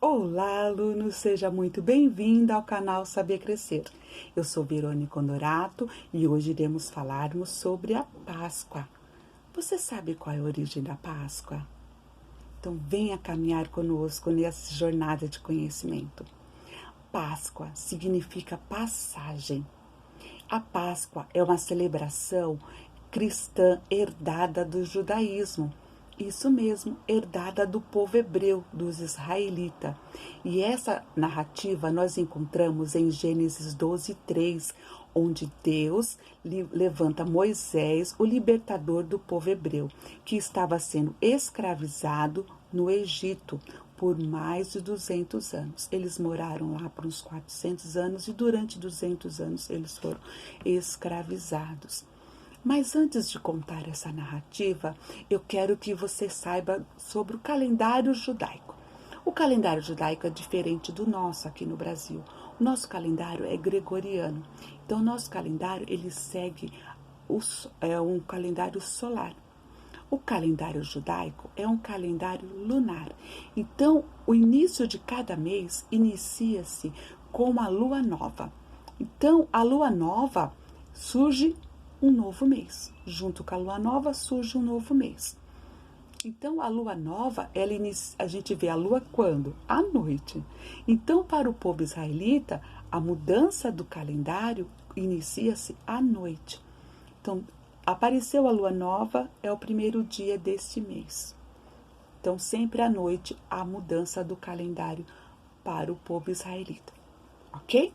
Olá, aluno! Seja muito bem-vindo ao canal Saber Crescer. Eu sou Verônica Honorato e hoje iremos falarmos sobre a Páscoa. Você sabe qual é a origem da Páscoa? Então venha caminhar conosco nessa jornada de conhecimento. Páscoa significa passagem. A Páscoa é uma celebração cristã herdada do judaísmo. Isso mesmo, herdada do povo hebreu, dos israelitas. E essa narrativa nós encontramos em Gênesis 12:3, onde Deus levanta Moisés, o libertador do povo hebreu, que estava sendo escravizado no Egito por mais de 200 anos. Eles moraram lá por uns 400 anos e durante 200 anos eles foram escravizados. Mas antes de contar essa narrativa, eu quero que você saiba sobre o calendário judaico. O calendário judaico é diferente do nosso aqui no Brasil. O nosso calendário é gregoriano. Então, o nosso calendário, ele segue um calendário solar. O calendário judaico é um calendário lunar. Então, o início de cada mês inicia-se com a lua nova. Então, a lua nova surge um novo mês. Junto com a lua nova surge um novo mês. Então, a lua nova, a gente vê a lua quando? À noite. Então, para o povo israelita, a mudança do calendário inicia-se à noite. Então, apareceu a lua nova, é o primeiro dia deste mês. Então, sempre à noite, a mudança do calendário para o povo israelita. Ok?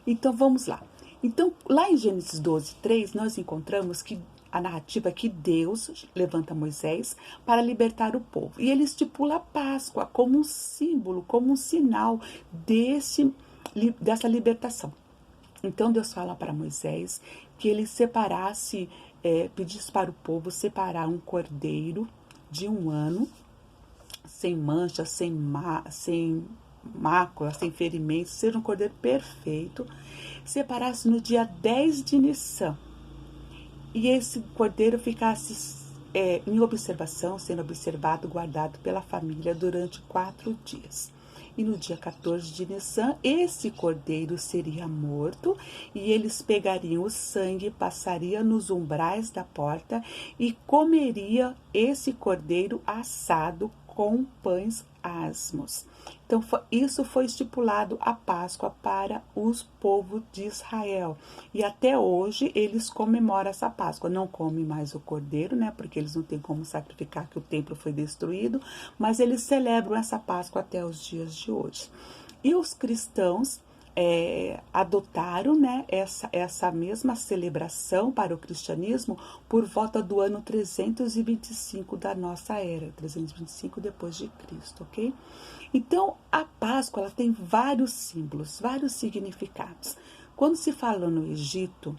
Então, vamos lá. Então, lá em Gênesis 12:3, nós encontramos que a narrativa que Deus levanta Moisés para libertar o povo. E ele estipula a Páscoa como um símbolo, como um sinal dessa libertação. Então, Deus fala para Moisés que ele pedisse para o povo separar um cordeiro de 1 ano, sem mancha, sem mácula, sem ferimento, seja um cordeiro perfeito, separasse no dia 10 de Nissan. E esse cordeiro ficasse em observação, sendo observado, guardado pela família durante 4 dias. E no dia 14 de Nissan, esse cordeiro seria morto e eles pegariam o sangue, passariam nos umbrais da porta e comeria esse cordeiro assado com pães asmos. Então, isso foi estipulado a Páscoa para os povos de Israel. E até hoje eles comemoram essa Páscoa. Não comem mais o cordeiro, né? Porque eles não têm como sacrificar, que o templo foi destruído. Mas eles celebram essa Páscoa até os dias de hoje. E os cristãos adotaram, né, essa mesma celebração para o cristianismo por volta do ano 325 da nossa era, 325 depois de Cristo, ok? Então, a Páscoa ela tem vários símbolos, vários significados. Quando se fala no Egito,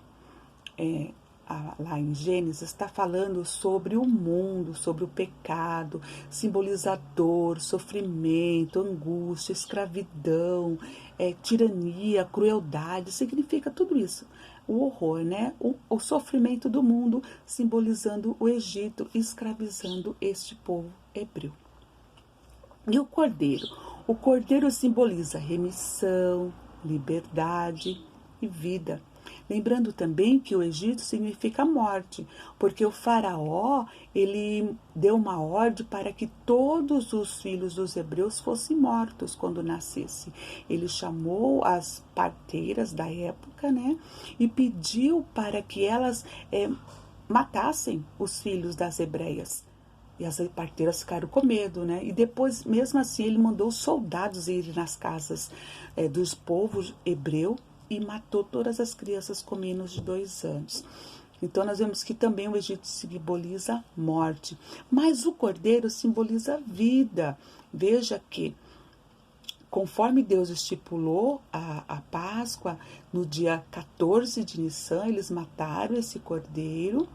lá em Gênesis, está falando sobre o mundo, sobre o pecado, simboliza dor, sofrimento, angústia, escravidão, tirania, crueldade, significa tudo isso. O horror, né? O sofrimento do mundo, simbolizando o Egito, escravizando este povo hebreu. E o cordeiro? O cordeiro simboliza remissão, liberdade e vida. Lembrando também que o Egito significa morte, porque o faraó, ele deu uma ordem para que todos os filhos dos hebreus fossem mortos quando nascesse. Ele chamou as parteiras da época, né, e pediu para que elas matassem os filhos das hebreias. E as parteiras ficaram com medo, né? E depois, mesmo assim, ele mandou os soldados irem nas casas dos povos hebreus e matou todas as crianças com menos de 2 anos. Então, nós vemos que também o Egito simboliza morte. Mas o cordeiro simboliza vida. Veja que, conforme Deus estipulou a Páscoa, no dia 14 de Nissan, eles mataram esse cordeiro.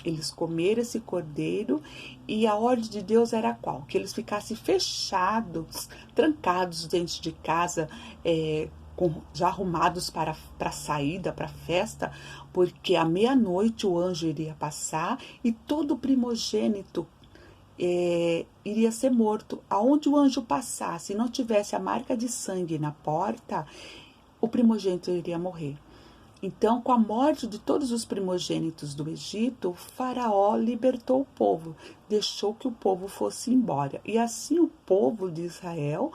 Eles comeram esse cordeiro e a ordem de Deus era qual? Que eles ficassem fechados, trancados dentro de casa, já arrumados para a saída, para a festa, porque à meia-noite o anjo iria passar e todo primogênito iria ser morto. Aonde o anjo passasse e não tivesse a marca de sangue na porta, o primogênito iria morrer. Então, com a morte de todos os primogênitos do Egito, o faraó libertou o povo, deixou que o povo fosse embora. E assim o povo de Israel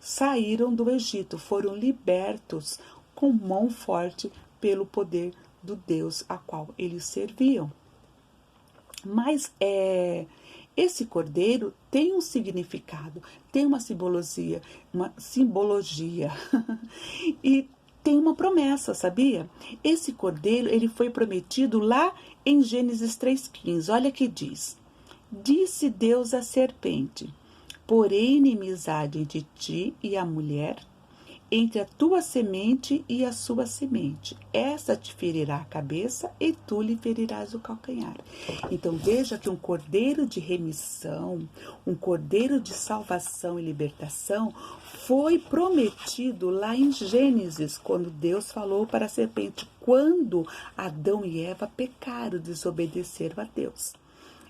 saíram do Egito, foram libertos com mão forte pelo poder do Deus a qual eles serviam. Mas esse cordeiro tem um significado, tem uma simbologia e tem uma promessa, sabia? Esse cordeiro, ele foi prometido lá em Gênesis 3,15. Olha que diz: disse Deus à serpente: porém inimizade entre ti e a mulher, entre a tua semente e a sua semente. Essa te ferirá a cabeça e tu lhe ferirás o calcanhar. Então veja que um cordeiro de remissão, um cordeiro de salvação e libertação foi prometido lá em Gênesis, quando Deus falou para a serpente, quando Adão e Eva pecaram, desobedeceram a Deus.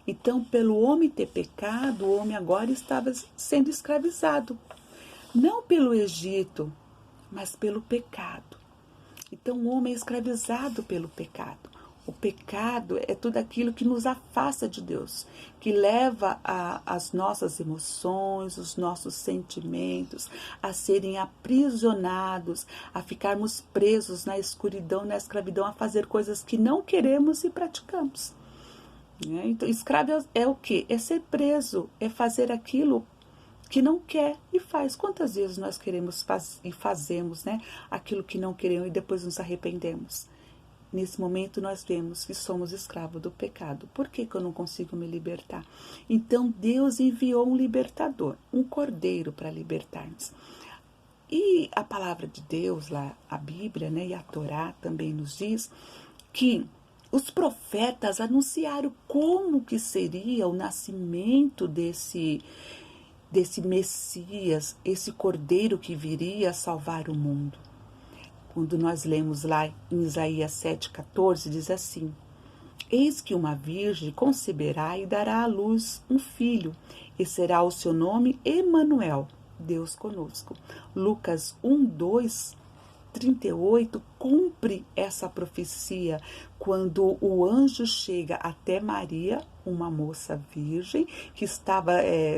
Então, pelo homem ter pecado, o homem agora estava sendo escravizado. Não pelo Egito, mas pelo pecado. Então o homem é escravizado pelo pecado. O pecado é tudo aquilo que nos afasta de Deus, que leva as nossas emoções, os nossos sentimentos a serem aprisionados, a ficarmos presos na escuridão, na escravidão, a fazer coisas que não queremos e praticamos. Então, escravo é o quê? É ser preso, é fazer aquilo que não quer e faz. Quantas vezes nós queremos e fazemos, aquilo que não queremos e depois nos arrependemos? Nesse momento nós vemos que somos escravos do pecado. Por que eu não consigo me libertar? Então Deus enviou um libertador, um cordeiro para libertar-nos. E a palavra de Deus, lá, a Bíblia, e a Torá também nos diz que os profetas anunciaram como que seria o nascimento desse Messias, esse cordeiro que viria a salvar o mundo. Quando nós lemos lá em Isaías 7,14, diz assim: eis que uma virgem conceberá e dará à luz um filho, e será o seu nome Emanuel, Deus conosco. Lucas 1:2, 38 cumpre essa profecia quando o anjo chega até Maria, uma moça virgem que estava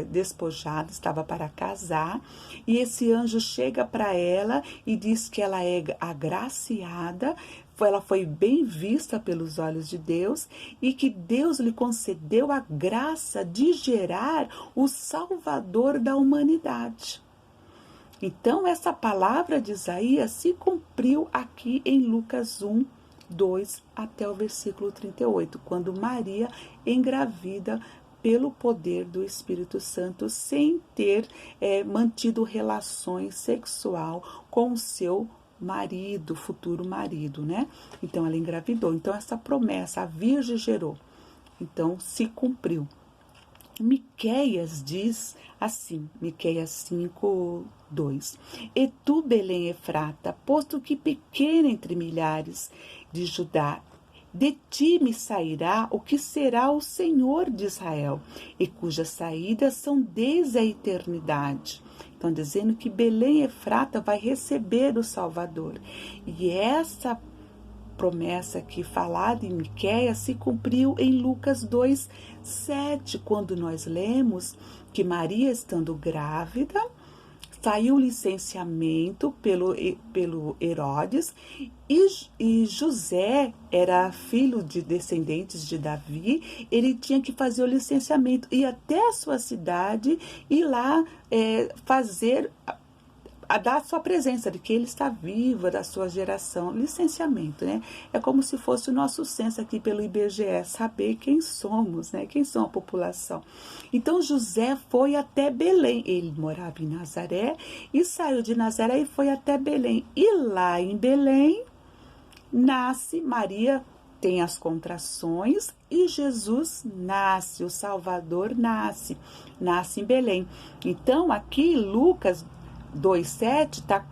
despojada, estava para casar, e esse anjo chega para ela e diz que ela é agraciada, ela foi bem vista pelos olhos de Deus e que Deus lhe concedeu a graça de gerar o Salvador da humanidade. Então, essa palavra de Isaías se cumpriu aqui em Lucas 1:2 até o versículo 38, quando Maria engravida pelo poder do Espírito Santo, sem ter mantido relações sexual com o seu marido, futuro marido, Então, ela engravidou. Então, essa promessa, a Virgem gerou. Então, se cumpriu. Miqueias diz assim, Miqueias 5:2: e tu, Belém Efrata, posto que pequena entre milhares de Judá, de ti me sairá o que será o Senhor de Israel, e cujas saídas são desde a eternidade. Então, dizendo que Belém Efrata vai receber o Salvador. E essa promessa aqui falada em Miqueias se cumpriu em Lucas 2:7, quando nós lemos que Maria, estando grávida, saiu o licenciamento pelo Herodes, e José era filho de descendentes de Davi, ele tinha que fazer o licenciamento, ir até a sua cidade e lá fazer a dar a sua presença, de que ele está vivo, da sua geração, licenciamento, É como se fosse o nosso censo aqui pelo IBGE, saber quem somos, Quem são a população. Então, José foi até Belém, ele morava em Nazaré, e saiu de Nazaré e foi até Belém. E lá em Belém, nasce Maria, tem as contrações, e Jesus nasce, o Salvador nasce em Belém. Então, aqui Lucas 2:7 está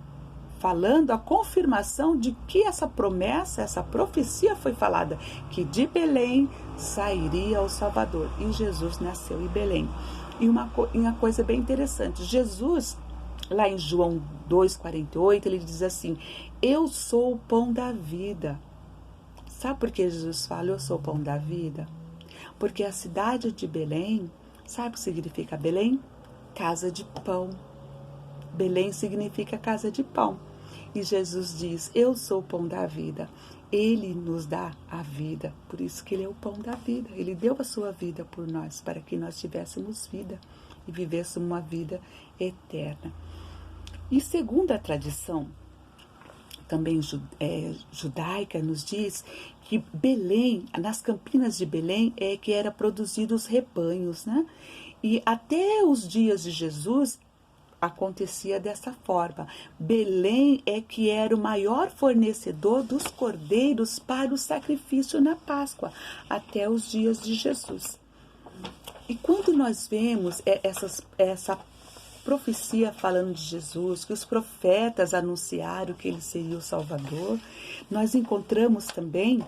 falando a confirmação de que essa promessa, essa profecia foi falada, que de Belém sairia o Salvador. E Jesus nasceu em Belém. E uma coisa bem interessante, Jesus, lá em João 2,48, ele diz assim: eu sou o pão da vida. Sabe por que Jesus fala, eu sou o pão da vida? Porque a cidade de Belém, sabe o que significa Belém? Casa de pão. Belém significa casa de pão. E Jesus diz, eu sou o pão da vida. Ele nos dá a vida, por isso que ele é o pão da vida. Ele deu a sua vida por nós, para que nós tivéssemos vida e vivêssemos uma vida eterna. E segundo a tradição, também judaica, nos diz que Belém, nas campinas de Belém, é que era produzidos os rebanhos, né? E até os dias de Jesus acontecia dessa forma. Belém é que era o maior fornecedor dos cordeiros para o sacrifício na Páscoa, até os dias de Jesus. E quando nós vemos essa profecia falando de Jesus, que os profetas anunciaram que ele seria o Salvador, nós encontramos também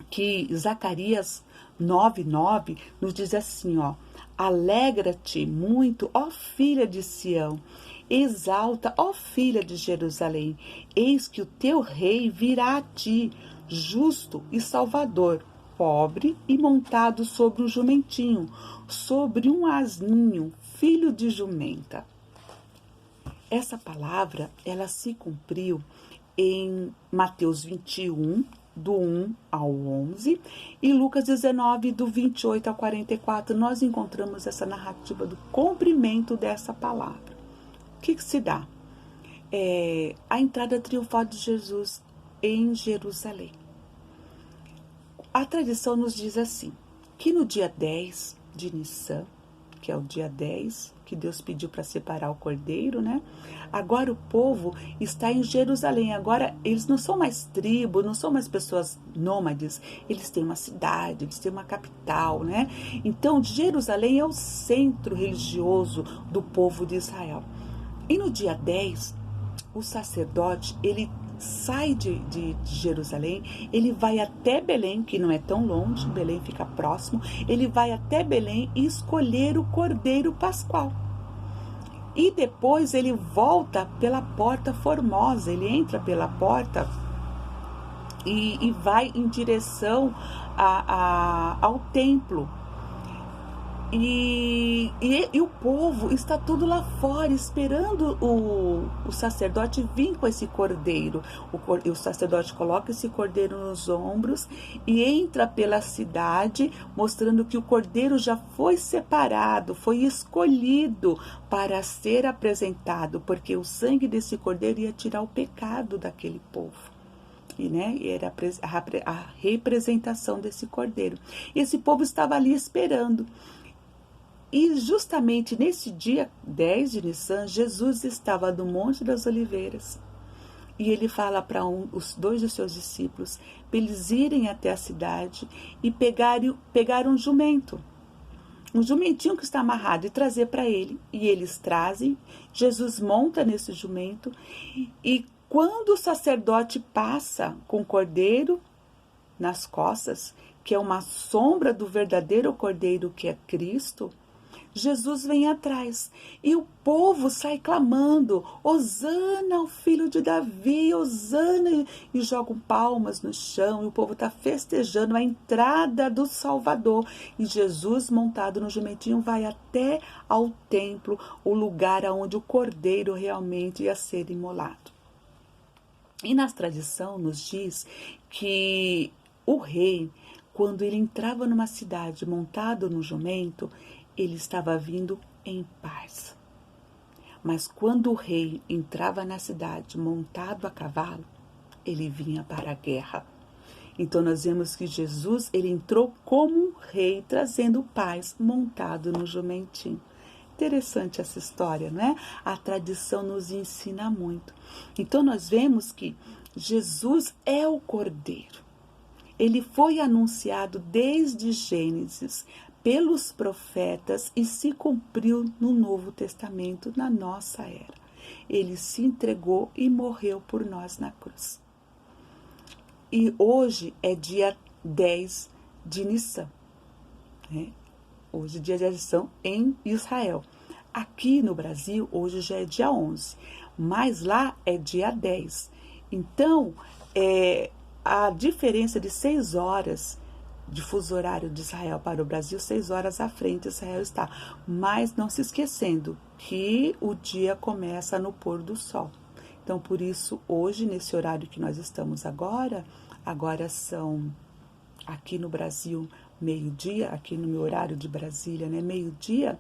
que Zacarias 9:9 nos diz assim, ó: alegra-te muito, ó filha de Sião, exalta, ó filha de Jerusalém, eis que o teu rei virá a ti, justo e salvador, pobre e montado sobre um jumentinho, sobre um asninho, filho de jumenta. Essa palavra, ela se cumpriu em Mateus 21, do 1 ao 11, e Lucas 19, do 28 ao 44, nós encontramos essa narrativa do cumprimento dessa palavra. O que se dá? A entrada triunfal de Jesus em Jerusalém. A tradição nos diz assim, que no dia 10 de Nissan, que é o dia 10, que Deus pediu para separar o cordeiro, né? Agora o povo está em Jerusalém. Agora eles não são mais tribo, não são mais pessoas nômades. Eles têm uma cidade, eles têm uma capital, né? Então Jerusalém é o centro religioso do povo de Israel. E no dia 10, o sacerdote, ele sai de Jerusalém, ele vai até Belém, que não é tão longe, Belém fica próximo, ele vai até Belém e escolher o cordeiro pascual. E depois ele volta pela porta formosa, ele entra pela porta e vai em direção ao templo. E o povo está tudo lá fora, esperando o sacerdote vir com esse cordeiro. O sacerdote coloca esse cordeiro nos ombros e entra pela cidade, mostrando que o cordeiro já foi separado, foi escolhido para ser apresentado, porque o sangue desse cordeiro ia tirar o pecado daquele povo. E era a representação desse cordeiro. E esse povo estava ali esperando. E justamente nesse dia 10 de Nissan, Jesus estava no Monte das Oliveiras. E ele fala para os dois de seus discípulos, para eles irem até a cidade e pegar um jumento. Um jumentinho que está amarrado e trazer para ele. E eles trazem, Jesus monta nesse jumento. E quando o sacerdote passa com o cordeiro nas costas, que é uma sombra do verdadeiro cordeiro que é Cristo, Jesus vem atrás e o povo sai clamando, Hosana ao filho de Davi, Hosana, e jogam palmas no chão, e o povo está festejando a entrada do Salvador, e Jesus montado no jumentinho vai até ao templo, o lugar onde o cordeiro realmente ia ser imolado. E na tradição nos diz que o rei, quando ele entrava numa cidade montado no jumento, ele estava vindo em paz. Mas quando o rei entrava na cidade montado a cavalo, ele vinha para a guerra. Então nós vemos que Jesus, ele entrou como um rei, trazendo paz, montado no jumentinho. Interessante essa história, não é? A tradição nos ensina muito. Então nós vemos que Jesus é o Cordeiro. Ele foi anunciado desde Gênesis pelos profetas e se cumpriu no Novo Testamento, na nossa era. Ele se entregou e morreu por nós na cruz. E hoje é dia 10 de Nissan, né? Hoje é dia de Nissan em Israel. Aqui no Brasil, hoje já é dia 11, mas lá é dia 10. Então, a diferença de 6 horas de fuso horário de Israel para o Brasil, 6 horas à frente Israel está. Mas não se esquecendo que o dia começa no pôr do sol. Então, por isso, hoje, nesse horário que nós estamos agora são, aqui no Brasil, meio-dia, aqui no meu horário de Brasília, né, meio-dia.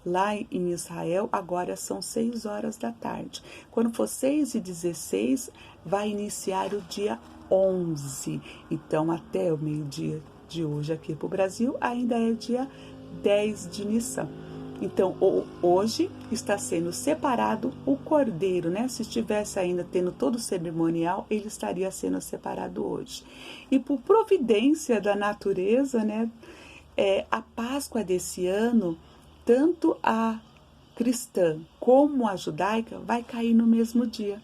Lá em Israel, agora são 6 horas da tarde. Quando for 6h16, vai iniciar o dia 11. Então, até o meio-dia de hoje aqui para o Brasil, ainda é dia 10 de Nissan. Então, hoje está sendo separado o cordeiro, né? Se estivesse ainda tendo todo o cerimonial, ele estaria sendo separado hoje. E por providência da natureza, né? A Páscoa desse ano, tanto a cristã como a judaica, vai cair no mesmo dia.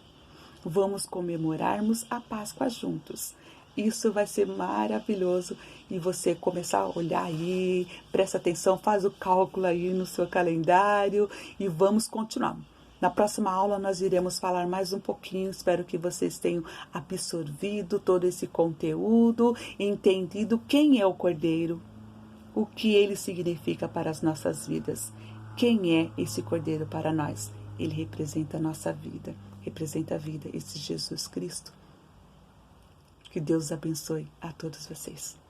Vamos comemorarmos a Páscoa juntos. Isso vai ser maravilhoso e você começar a olhar aí, presta atenção, faz o cálculo aí no seu calendário e vamos continuar. Na próxima aula nós iremos falar mais um pouquinho, espero que vocês tenham absorvido todo esse conteúdo, entendido quem é o Cordeiro, o que ele significa para as nossas vidas. Quem é esse Cordeiro para nós? Ele representa a nossa vida, representa a vida, esse Jesus Cristo. Que Deus abençoe a todos vocês.